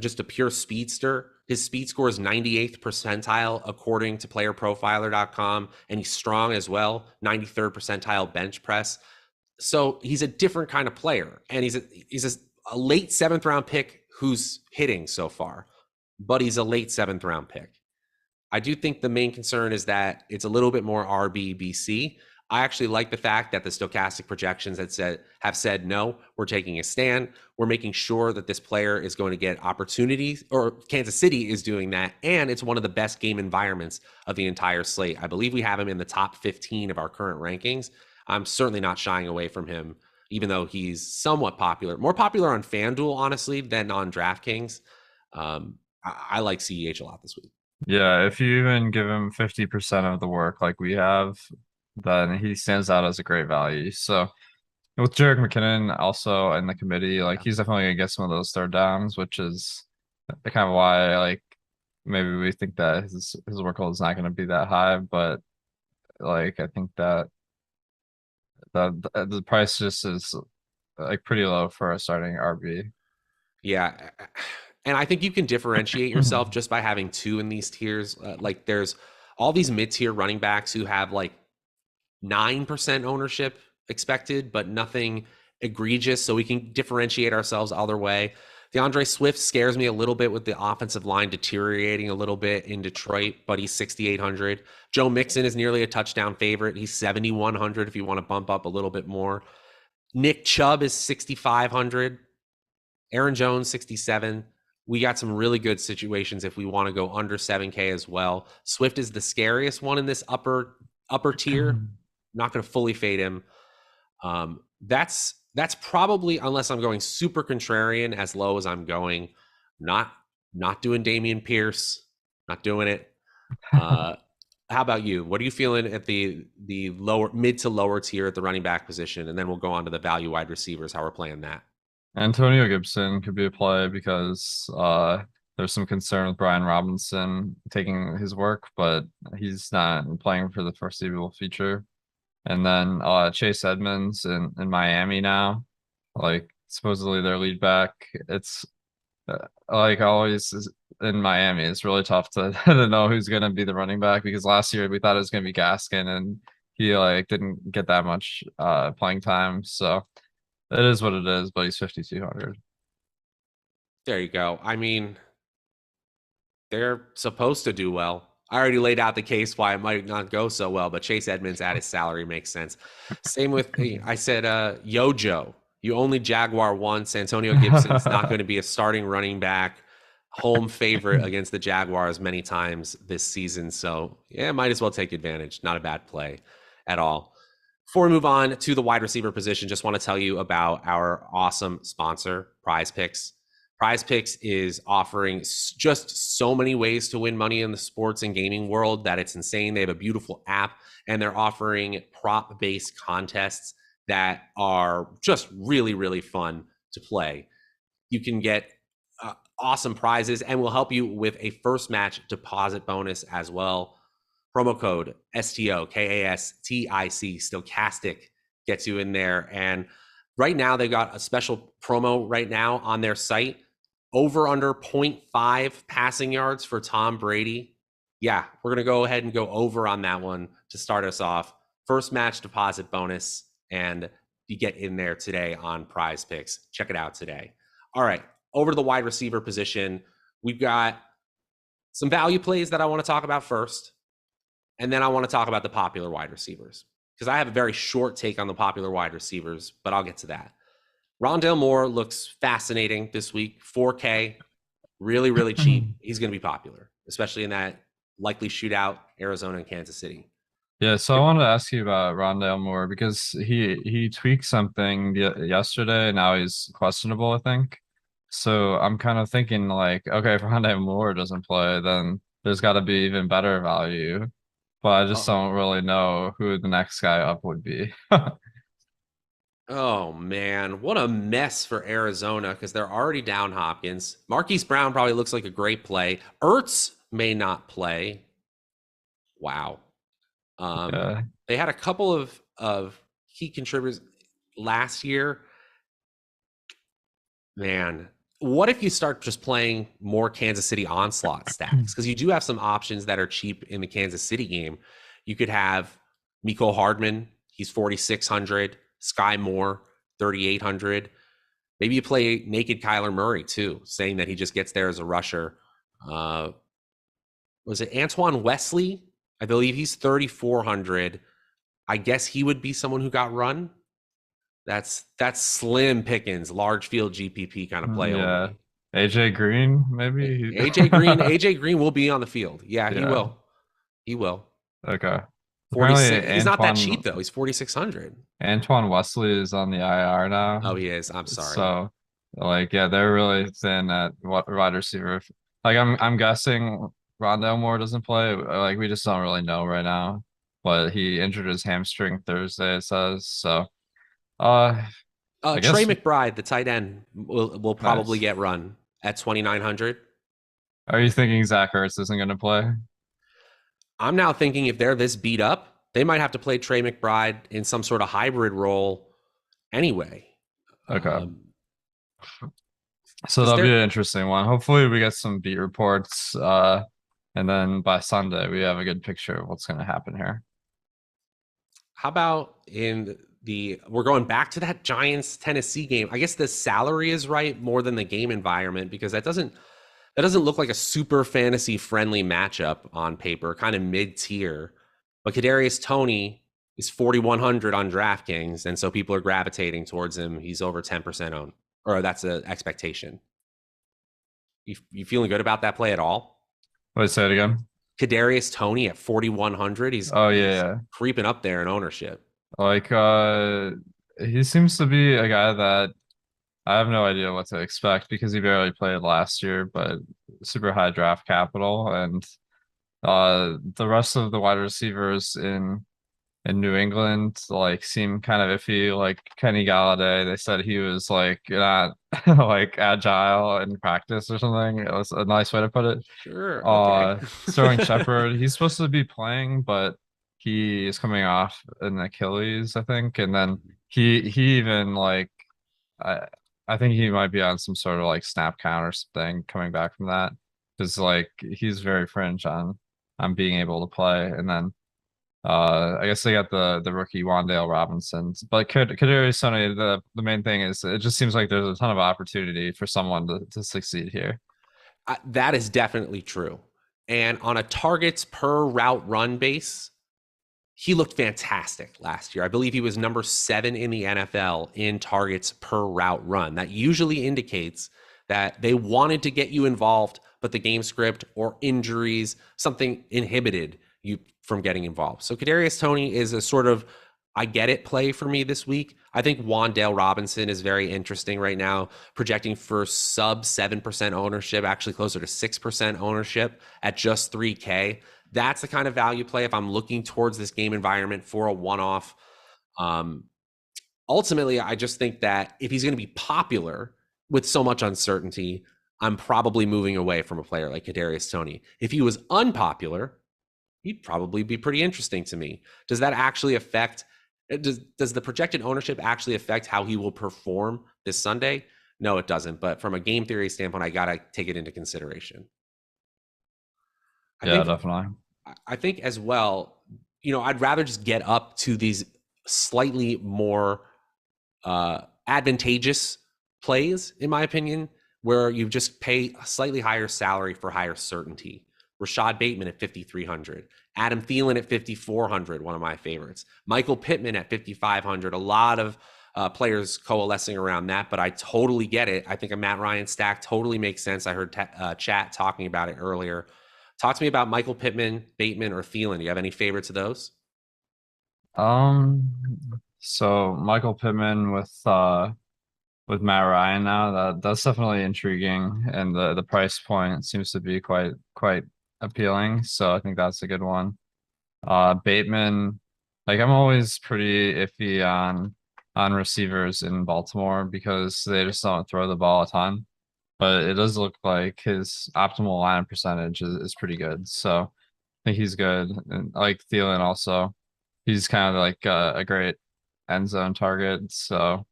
just a pure speedster. His speed score is 98th percentile according to playerprofiler.com, and he's strong as well, 93rd percentile bench press. So he's a different kind of player, and he's a late 7th round pick who's hitting so far, but he's a late 7th round pick. I do think the main concern is that it's a little bit more RBBC. I actually like the fact that the Stokastic projections have said, no, we're taking a stand. We're making sure that this player is going to get opportunities, or Kansas City is doing that. And it's one of the best game environments of the entire slate. I believe we have him in the top 15 of our current rankings. I'm certainly not shying away from him, even though he's somewhat popular, more popular on FanDuel, honestly, than on DraftKings. I like CEH a lot this week. Yeah, if you even give him 50% of the work like we have, then he stands out as a great value. So with Jerick McKinnon also in the committee, like he's definitely gonna get some of those third downs, which is kind of why like maybe we think that his workload is not going to be that high. But like I think that the price just is like pretty low for a starting RB. Yeah. And I think you can differentiate yourself just by having 2 in these tiers. Like there's all these mid-tier running backs who have like 9% ownership expected, but nothing egregious. So we can differentiate ourselves other way. DeAndre Swift scares me a little bit with the offensive line deteriorating a little bit in Detroit, but he's 6,800. Joe Mixon is nearly a touchdown favorite. He's 7,100 if you want to bump up a little bit more. Nick Chubb is 6,500. Aaron Jones, 67. We got some really good situations if we want to go under 7K as well. Swift is the scariest one in this upper tier. Not going to fully fade him. That's probably, unless I'm going super contrarian, as low as I'm going. Not doing Dameon Pierce. Not doing it. How about you? What are you feeling at the lower, mid to lower tier at the running back position? And then we'll go on to the value wide receivers, how we're playing that. Antonio Gibson could be a play because there's some concern with Brian Robinson taking his work, but he's not playing for the foreseeable future. And then Chase Edmonds in Miami now, like supposedly their lead back. It's like always in Miami, it's really tough to, to know who's going to be the running back, because last year we thought it was going to be Gaskin and he like didn't get that much playing time. So it is what it is, but he's 5,200. There you go. I mean, they're supposed to do well. I already laid out the case why it might not go so well, but Chase Edmonds at his salary makes sense. Same with, I said, Yojo. You only Jaguar once. Antonio Gibson is not going to be a starting running back, home favorite against the Jaguars many times this season. So, yeah, might as well take advantage. Not a bad play at all. Before we move on to the wide receiver position, just want to tell you about our awesome sponsor, Prize Picks. Prize Picks is offering just so many ways to win money in the sports and gaming world that it's insane. They have a beautiful app, and they're offering prop-based contests that are just really, really fun to play. You can get awesome prizes, and we'll help you with a first match deposit bonus as well. Promo code STOKASTIC, Stokastic, gets you in there. And right now, they've got a special promo right now on their site. Over under 0.5 passing yards for Tom Brady. Yeah, we're going to go ahead and go over on that one to start us off. First match deposit bonus, and you get in there today on Prize Picks. Check it out today. All right, over to the wide receiver position. We've got some value plays that I want to talk about first, and then I want to talk about the popular wide receivers, because I have a very short take on the popular wide receivers, but I'll get to that. Rondale Moore looks fascinating this week. 4K, really, really cheap. He's going to be popular, especially in that likely shootout, Arizona and Kansas City. Yeah, so I wanted to ask you about Rondale Moore, because he tweaked something yesterday. Now he's questionable, I think. So I'm kind of thinking like, okay, if Rondale Moore doesn't play, then there's got to be even better value. But I just don't really know who the next guy up would be. Oh, man. What a mess for Arizona, because they're already down Hopkins. Marquise Brown probably looks like a great play. Ertz may not play. Wow. Yeah. They had a couple of key contributors last year. Man, what if you start just playing more Kansas City onslaught stacks? Because you do have some options that are cheap in the Kansas City game. You could have Mecole Hardman. He's 4,600. Sky Moore, 3,800. Maybe you play naked Kyler Murray too, saying that he just gets there as a rusher. Was it Antoine Wesley? I believe he's 3,400. I guess he would be someone who got run. That's slim pickings, large field GPP kind of play. Yeah. AJ Green, maybe. AJ Green will be on the field. Yeah, he will. He will. Okay. 46. He's not that cheap though. He's 4,600. Antoine Wesley is on the IR now. Oh, he is. I'm sorry. So, like, yeah, they're really thin at wide receiver. Like, I'm guessing Rondale Moore doesn't play. Like, we just don't really know right now. But he injured his hamstring Thursday, it says. So, Trey McBride, the tight end, will probably get run at 2,900. Are you thinking Zach Ertz isn't going to play? I'm now thinking if they're this beat up, they might have to play Trey McBride in some sort of hybrid role anyway. Okay. So that'll be an interesting one. Hopefully we get some beat reports. And then by Sunday, we have a good picture of what's going to happen here. How about we're going back to that Giants Tennessee game. I guess the salary is right more than the game environment, because that doesn't look like a super fantasy friendly matchup on paper, kind of mid-tier. But Kadarius Toney is 4,100 on DraftKings, and so people are gravitating towards him. He's over 10% owned, or that's an expectation. You feeling good about that play at all? Let's say it again. Kadarius Toney at 4,100. He's creeping up there in ownership. Like he seems to be a guy that I have no idea what to expect, because he barely played last year, but super high draft capital, and the rest of the wide receivers in New England like seem kind of iffy. Like Kenny Galladay, they said he was like not like agile in practice or something. It was a nice way to put it. Sure. Okay. Sterling Shepard, he's supposed to be playing, but he is coming off an Achilles, I think, and then he even like I think he might be on some sort of like snap count or something coming back from that, because like he's very fringe on being able to play. And then I guess they got the rookie Wandale Robinson, but Kadarius Toney, the main thing is it just seems like there's a ton of opportunity for someone to succeed here. That is definitely true. And on a targets per route run base, he looked fantastic last year. I believe he was number 7 in the NFL in targets per route run. That usually indicates that they wanted to get you involved, but the game script or injuries, something inhibited you from getting involved. So Kadarius Toney is a sort of I get it play for me this week. I think Wandale Robinson is very interesting right now, projecting for sub 7% ownership, actually closer to 6% ownership at just 3K. That's the kind of value play if I'm looking towards this game environment for a one-off. Ultimately, I just think that if he's going to be popular with so much uncertainty, I'm probably moving away from a player like Kadarius Toney. If he was unpopular, he'd probably be pretty interesting to me. Does that actually affect, does the projected ownership actually affect how he will perform this Sunday? No, it doesn't. But from a game theory standpoint, I got to take it into consideration. Definitely. I think as well, I'd rather just get up to these slightly more advantageous plays, in my opinion, where you just pay a slightly higher salary for higher certainty. Rashad Bateman at 5,300, Adam Thielen at 5,400, one of my favorites. Michael Pittman at 5,500. A lot of players coalescing around that, but I totally get it. I think a Matt Ryan stack totally makes sense. I heard chat talking about it earlier. Talk to me about Michael Pittman, Bateman, or Thielen. Do you have any favorites of those? So Michael Pittman with Matt Ryan now, that's definitely intriguing, and the price point seems to be quite appealing. So I think that's a good one. Bateman, like I'm always pretty iffy on receivers in Baltimore because they just don't throw the ball a ton. But it does look like his optimal line percentage is pretty good. So I think he's good. And like Thielen also, he's kind of like a great end zone target. So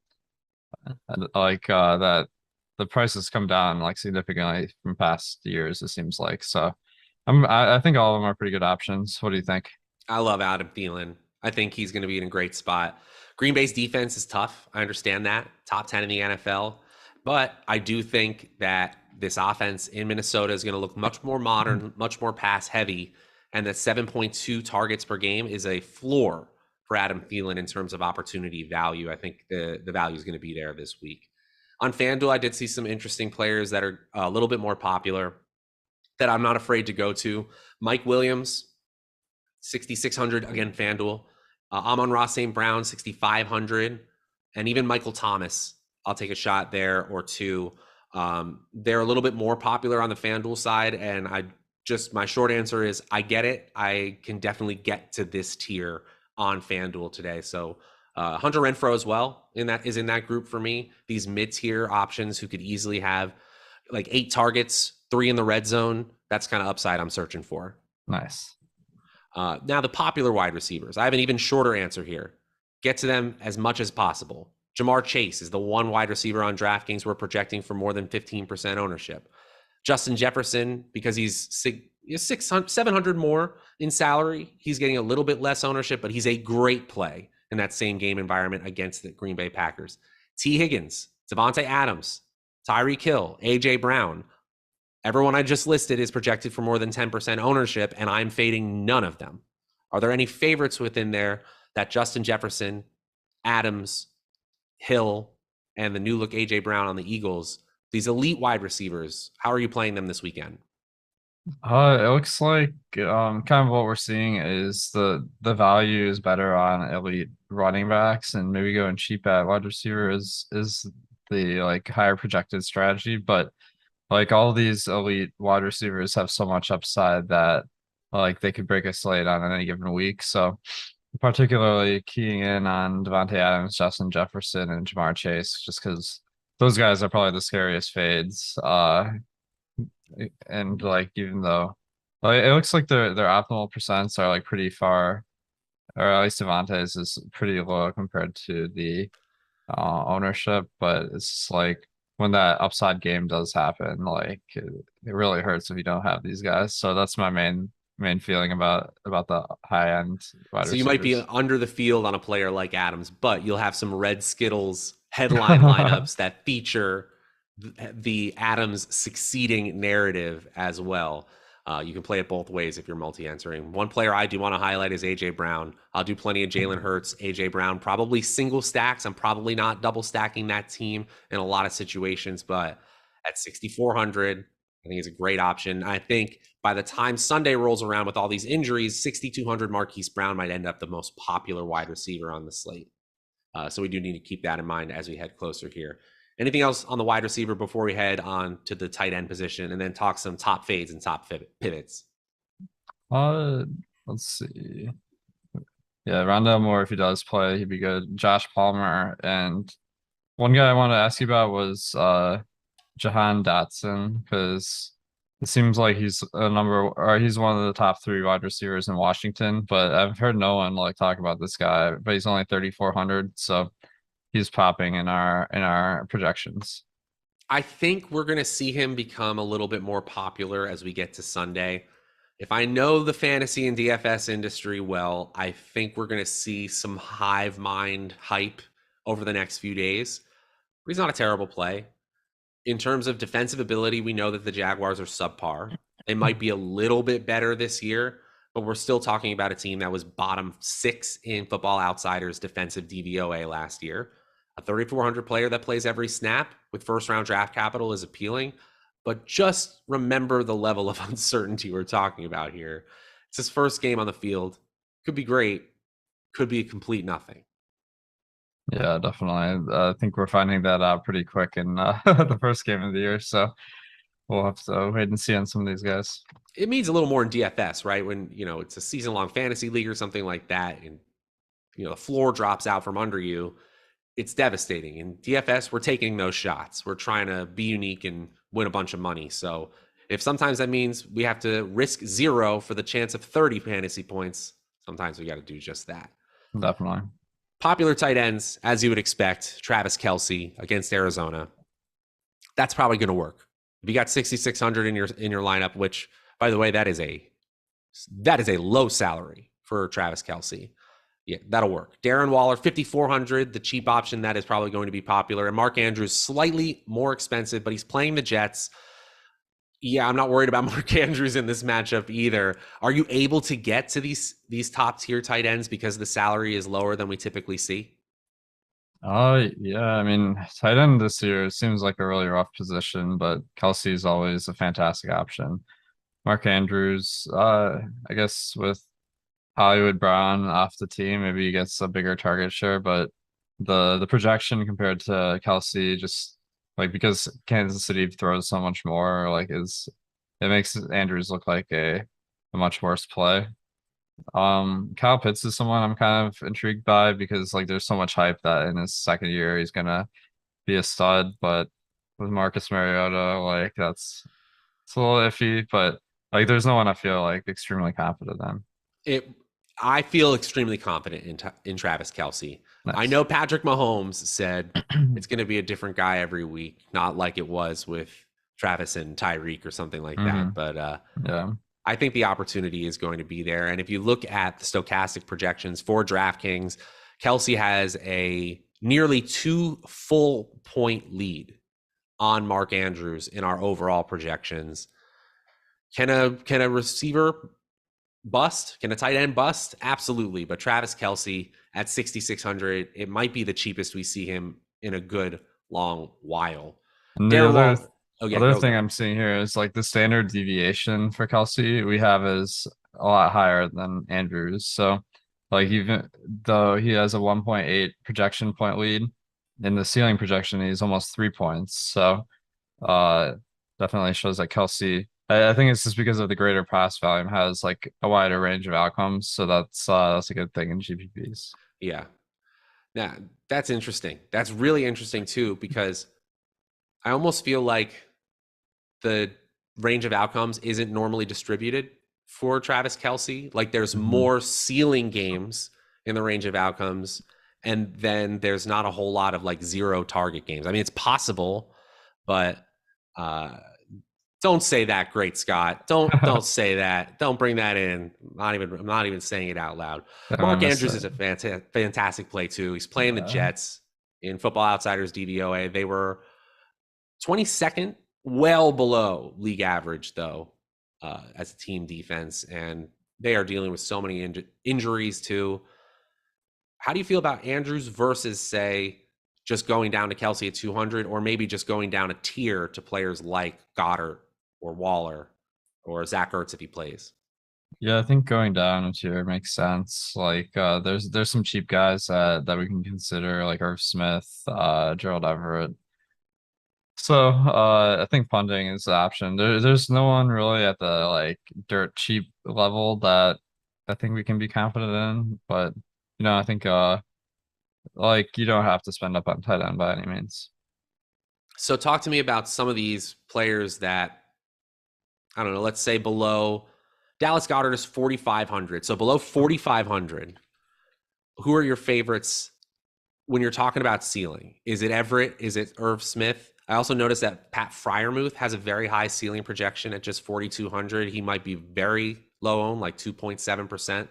I like that the prices come down like significantly from past years, it seems like. So I think all of them are pretty good options. What do you think? I love Adam Thielen. I think he's going to be in a great spot. Green Bay's defense is tough. I understand that. Top 10 in the NFL. But I do think that this offense in Minnesota is going to look much more modern, much more pass heavy, and that 7.2 targets per game is a floor for Adam Thielen in terms of opportunity value. I think the value is going to be there this week. On FanDuel, I did see some interesting players that are a little bit more popular that I'm not afraid to go to. Mike Williams, 6,600 again, FanDuel. Amon-Ra St. Brown, 6,500. And even Michael Thomas, I'll take a shot there or two. They're a little bit more popular on the FanDuel side, and my short answer is I get it. I can definitely get to this tier on FanDuel today. So Hunter Renfrow as well is in that group for me. These mid-tier options who could easily have like 8 targets, 3 in the red zone. That's kind of upside I'm searching for. Nice. Now the popular wide receivers. I have an even shorter answer here. Get to them as much as possible. Jamar Chase is the one wide receiver on DraftKings we're projecting for more than 15% ownership. Justin Jefferson, because he's 600, 700 more in salary. He's getting a little bit less ownership, but he's a great play in that same game environment against the Green Bay Packers. T. Higgins, Devontae Adams, Tyreek Hill, A.J. Brown. Everyone I just listed is projected for more than 10% ownership, and I'm fading none of them. Are there any favorites within there that Justin Jefferson, Adams, Hill, and the new look A.J. Brown on the Eagles, these elite wide receivers, how are you playing them this weekend? It looks like kind of what we're seeing is the value is better on elite running backs, and maybe going cheap at wide receiver is the like higher projected strategy. But like all these elite wide receivers have so much upside that like they could break a slate on any given week. So particularly keying in on Devontae Adams, Justin Jefferson, and Jamar Chase, just because those guys are probably the scariest fades. And like even though like, it looks like their optimal percents are like pretty far, or at least Devontae's is pretty low compared to the ownership, but it's just like when that upside game does happen, like it really hurts if you don't have these guys. So that's my main feeling about the high end wide So you might be receivers. under the field on a player like Adams, but you'll have some Red Skittles headline lineups that feature the Adams succeeding narrative as well. You can play it both ways if you're multi-entering. One player I do want to highlight is A.J. Brown. I'll do plenty of Jalen Hurts, A.J. Brown, probably single stacks. I'm probably not double stacking that team in a lot of situations, but at 6,400, I think it's a great option. I think by the time Sunday rolls around with all these injuries, 6,200 Marquise Brown might end up the most popular wide receiver on the slate. So we do need to keep that in mind as we head closer here. Anything else on the wide receiver before we head on to the tight end position and then talk some top fades and top pivots? Let's see. Yeah, Rondell Moore, if he does play, he'd be good. Josh Palmer, and one guy I wanted to ask you about was Jahan Dotson, because it seems like he's he's one of the top 3 wide receivers in Washington, but I've heard no one like talk about this guy, but he's only 3,400, so he's popping in our projections. I think we're going to see him become a little bit more popular as we get to Sunday. If I know the fantasy and DFS industry well, I think we're going to see some hive mind hype over the next few days. He's not a terrible play. In terms of defensive ability, we know that the Jaguars are subpar. They might be a little bit better this year, but we're still talking about a team that was bottom 6 in Football Outsiders defensive DVOA last year. A 3,400 player that plays every snap with first-round draft capital is appealing, but just remember the level of uncertainty we're talking about here. It's his first game on the field. Could be great, could be a complete nothing. Yeah, definitely. I think we're finding that out pretty quick in the first game of the year, so we'll have to wait and see on some of these guys. It means a little more in DFS, right? When, it's a season-long fantasy league or something like that, and, the floor drops out from under you, it's devastating. In DFS, we're taking those shots. We're trying to be unique and win a bunch of money. So if sometimes that means we have to risk 0 for the chance of 30 fantasy points, sometimes we got to do just that. Definitely. Popular tight ends, as you would expect, Travis Kelce against Arizona. That's probably going to work. If you got 6,600 in your lineup, which, by the way, that is a low salary for Travis Kelce. Yeah, that'll work. Darren Waller, 5,400, the cheap option that is probably going to be popular. And Mark Andrews, slightly more expensive, but he's playing the Jets. Yeah, I'm not worried about Mark Andrews in this matchup either. Are you able to get to these top tier tight ends because the salary is lower than we typically see? Yeah, I mean, tight end this year seems like a really rough position, but Kelsey is always a fantastic option. Mark Andrews, I guess with Hollywood Brown off the team, maybe he gets a bigger target share, but the projection compared to Kelsey, just like because Kansas City throws so much more, like it makes Andrews look like a much worse play. Kyle Pitts is someone I'm kind of intrigued by because like there's so much hype that in his second year he's gonna be a stud, but with Marcus Mariota, like it's a little iffy, but like there's no one I feel like extremely confident in. I feel extremely confident in Travis Kelce. Nice. I know Patrick Mahomes said it's going to be a different guy every week, not like it was with Travis and Tyreek or something like that. But yeah, I think the opportunity is going to be there. And if you look at the Stokastic projections for DraftKings, Kelce has a nearly 2 full point lead on Mark Andrews in our overall projections. Can a receiver bust? Can a tight end bust? Absolutely. But Travis Kelce at 6,600, it might be the cheapest we see him in a good long while. And the other thing I'm seeing here is like the standard deviation for Kelce we have is a lot higher than Andrews. So like even though he has a 1.8 projection point lead, in the ceiling projection he's almost 3 points. So definitely shows that Kelce, I think it's just because of the greater pass volume, has like a wider range of outcomes. So that's a good thing in GPPs. Yeah. Now that's interesting. That's really interesting too, because I almost feel like the range of outcomes isn't normally distributed for Travis Kelce. Like there's more ceiling games in the range of outcomes, and then there's not a whole lot of like 0 target games. I mean, it's possible, but don't say that, Great Scott. Don't say that. Don't bring that in. I'm not even saying it out loud. Mark Andrews is a fantastic play too. He's playing the Jets in Football Outsiders DVOA. They were 22nd, well below league average though, as a team defense, and they are dealing with so many injuries too. How do you feel about Andrews versus, say, just going down to Kelce at 200, or maybe just going down a tier to players like Goddard or Waller or Zach Ertz if he plays? Yeah, I think going down a tier makes sense. Like there's some cheap guys that we can consider, like Irv Smith, Gerald Everett. So I think punting is the option. There's no one really at the like dirt cheap level that I think we can be confident in. But I think like you don't have to spend up on tight end by any means. So talk to me about some of these players that, I don't know, let's say below Dallas Goedert is 4,500. So below 4,500, who are your favorites when you're talking about ceiling? Is it Everett? Is it Irv Smith? I also noticed that Pat Freiermuth has a very high ceiling projection at just 4,200. He might be very low owned, like 2.7%.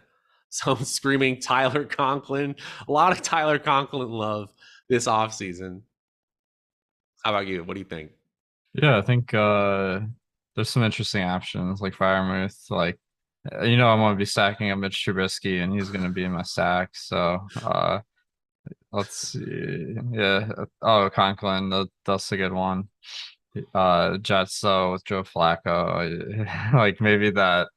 So I'm screaming Tyler Conklin. A lot of Tyler Conklin love this offseason. How about you? What do you think? Yeah, I think there's some interesting options like Freiermuth. Like I'm going to be stacking up Mitch Trubisky, and he's going to be in my stack. So let's see. Yeah. Oh, Conklin, that's a good one. Jets, so with Joe Flacco, like maybe that's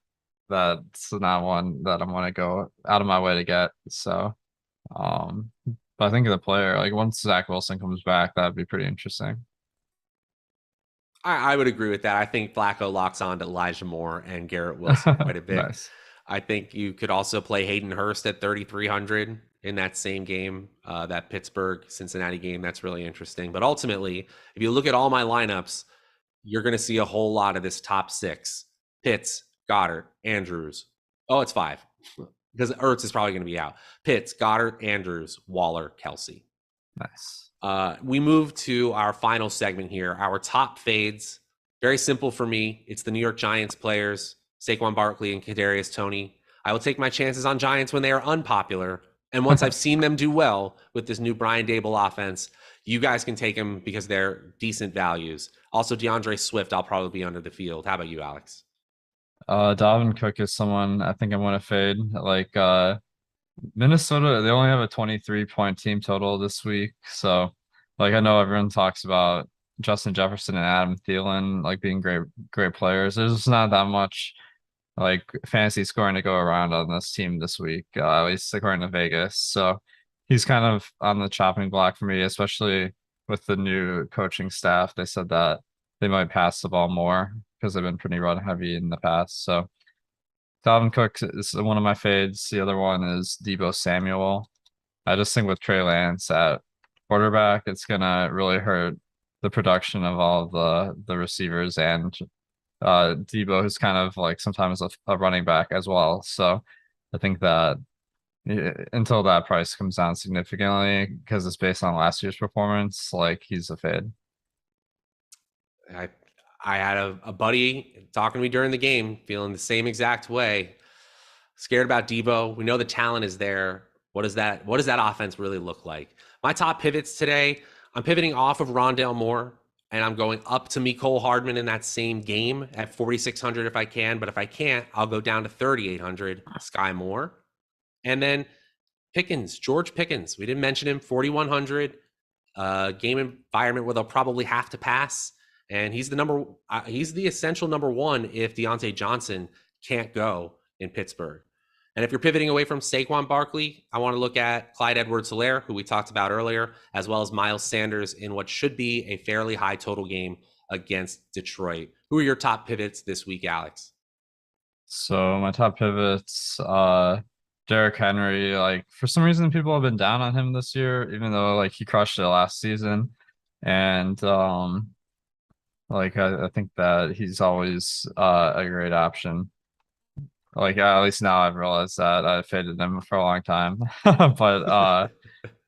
not one that I'm gonna go out of my way to get. So, but I think of the player, like once Zach Wilson comes back, that'd be pretty interesting. I would agree with that. I think Flacco locks on to Elijah Moore and Garrett Wilson quite a bit. Nice. I think you could also play Hayden Hurst at 3,300 in that same game, that Pittsburgh-Cincinnati game. That's really interesting. But ultimately, if you look at all my lineups, you're going to see a whole lot of this top 6. Pitts, Goddard, Andrews. Oh, it's 5 because Ertz is probably going to be out. Pitts, Goddard, Andrews, Waller, Kelce. Nice. We move to our final segment here, our top fades. Very simple for me. It's the New York Giants players, Saquon Barkley and Kadarius Toney. I will take my chances on Giants when they are unpopular. And once I've seen them do well with this new Brian Dable offense, you guys can take them because they're decent values. Also, DeAndre Swift, I'll probably be under the field. How about you, Alex? Dalvin Cook is someone I think I'm going to fade. Like Minnesota, they only have a 23-point team total this week. So, like, I know everyone talks about Justin Jefferson and Adam Thielen like being great players. There's just not that much like fantasy scoring to go around on this team this week, at least according to Vegas. So he's kind of on the chopping block for me, especially with the new coaching staff. They said that they might pass the ball more because they've been pretty run heavy in the past. So Dalvin Cook is one of my fades. The other one is Deebo Samuel. I just think with Trey Lance at quarterback, it's gonna really hurt the production of all of the receivers, and Deebo is kind of like sometimes a running back as well. So I think that until that price comes down significantly, because it's based on last year's performance, like he's a fade. I had a buddy talking to me during the game, feeling the same exact way. Scared about Debo. We know the talent is there. What does that offense really look like? My top pivots today, I'm pivoting off of Rondale Moore, and I'm going up to Mecole Hardman in that same game at 4,600 if I can. But if I can't, I'll go down to 3,800, Sky Moore. And then George Pickens. We didn't mention him, 4,100. Game environment where they'll probably have to pass. And he's the essential number one if Deontay Johnson can't go in Pittsburgh. And if you're pivoting away from Saquon Barkley, I want to look at Clyde Edwards-Helaire, who we talked about earlier, as well as Miles Sanders in what should be a fairly high total game against Detroit. Who are your top pivots this week, Alex? So my top pivots, Derrick Henry. Like for some reason, people have been down on him this year, even though like he crushed it last season. And like I think that he's always a great option. Like at least now I've realized that I faded them for a long time. But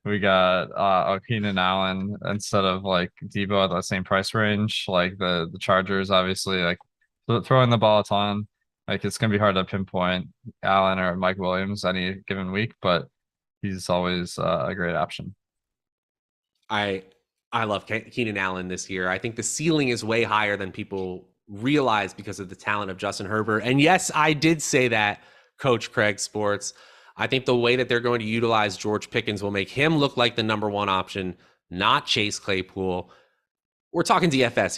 we got Keenan Allen instead of like Debo at the same price range. Like the Chargers obviously like throwing the ball a ton. Like it's gonna be hard to pinpoint Allen or Mike Williams any given week, but he's always a great option. I love Keenan Allen this year. I think the ceiling is way higher than people realize because of the talent of Justin Herbert. And yes, I did say that, Coach Craig Sports. I think the way that they're going to utilize George Pickens will make him look like the number one option, not Chase Claypool. We're talking DFS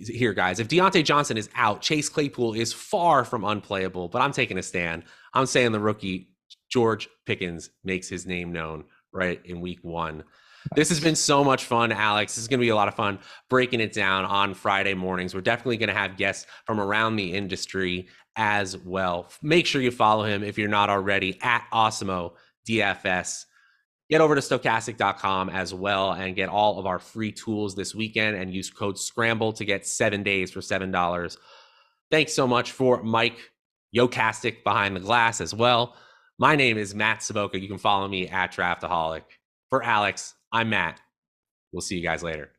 here, guys. If Deontay Johnson is out, Chase Claypool is far from unplayable, but I'm taking a stand. I'm saying the rookie George Pickens makes his name known right in week one. This has been so much fun, Alex. This is going to be a lot of fun breaking it down on Friday mornings. We're definitely going to have guests from around the industry as well. Make sure you follow him if you're not already at Awesemo DFS. Get over to Stokastic.com as well and get all of our free tools this weekend and use code SCRAMBLE to get 7 days for $7. Thanks so much for Mike Yokastic behind the glass as well. My name is Matt Savoca. You can follow me at Draftaholic. For Alex, I'm Matt. We'll see you guys later.